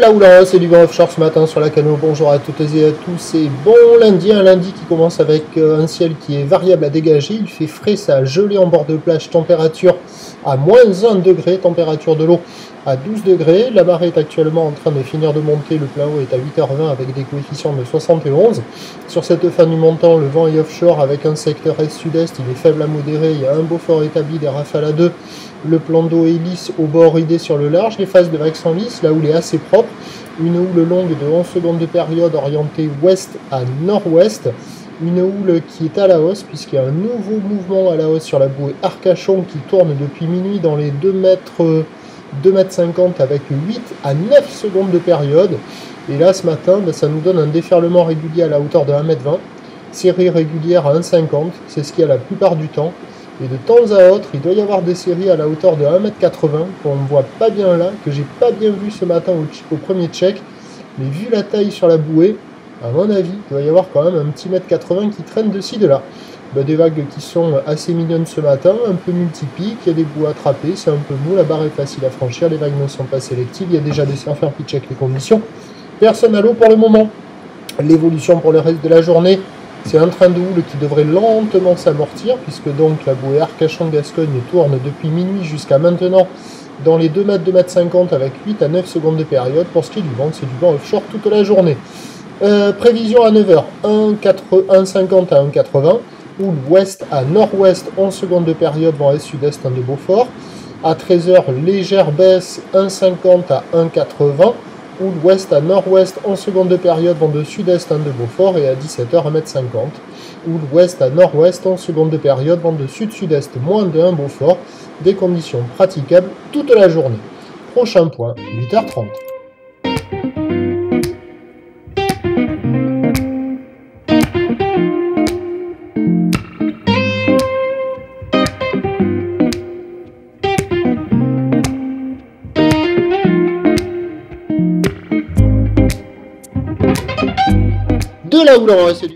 la houla, c'est du vent offshore ce matin sur la Cano. Bonjour à toutes et à tous et bon lundi, un lundi qui commence avec un ciel qui est variable à dégager. Il fait frais, ça a gelé en bord de plage, température à moins 1 degré, température de l'eau à 12 degrés. La marée est actuellement en train de finir de monter, le plein haut est à 8h20 avec des coefficients de 71. Sur cette fin du montant, le vent est offshore avec un secteur est-sud-est, il est faible à modéré, il y a un beau fort établi, des rafales à 2. Le plan d'eau est lisse au bord idée sur le large, les phases de vagues sont lisses, la houle est assez propre, une houle longue de 11 secondes de période orientée ouest à nord-ouest, une houle qui est à la hausse puisqu'il y a un nouveau mouvement à la hausse sur la bouée Arcachon qui tourne depuis minuit dans les 2 mètres 50 avec 8 à 9 secondes de période. Et là ce matin, ça nous donne un déferlement régulier à la hauteur de 1m20, série régulière à 1,50, c'est ce qu'il y a la plupart du temps. Et de temps à autre, il doit y avoir des séries à la hauteur de 1m80 qu'on ne voit pas bien là, que j'ai pas bien vu ce matin au premier check. Mais vu la taille sur la bouée, à mon avis, il doit y avoir quand même un petit mètre 80 qui traîne de ci de là. Des vagues qui sont assez mignonnes ce matin, un peu multipiques, il y a des bouts attrapés, c'est un peu mou, la barre est facile à franchir, les vagues ne sont pas sélectives, il y a déjà des surfeurs qui checkent les conditions. Personne à l'eau pour le moment. L'évolution pour le reste de la journée, c'est un train de houle qui devrait lentement s'amortir, puisque donc la bouée Arcachon-Gascogne tourne depuis minuit jusqu'à maintenant dans les 2 mètres, 2 mètres 50 avec 8 à 9 secondes de période. Pour ce qui est du vent, c'est du vent offshore toute la journée. Prévision à 9h, 1,50 à 1,80. Houle ouest à nord-ouest, 11 secondes de période, vent est-sud-est de Beaufort. À 13h, légère baisse, 1,50 à 1,80. Houle ouest à nord-ouest, 11 secondes de période, vent de sud-est de Beaufort. Et à 17h, 1m50. Houle ouest à nord-ouest, 11 secondes de période, vent de sud-sud-est, moins de 1 Beaufort. Des conditions praticables toute la journée. Prochain point, 8h30. De la houle, c'est du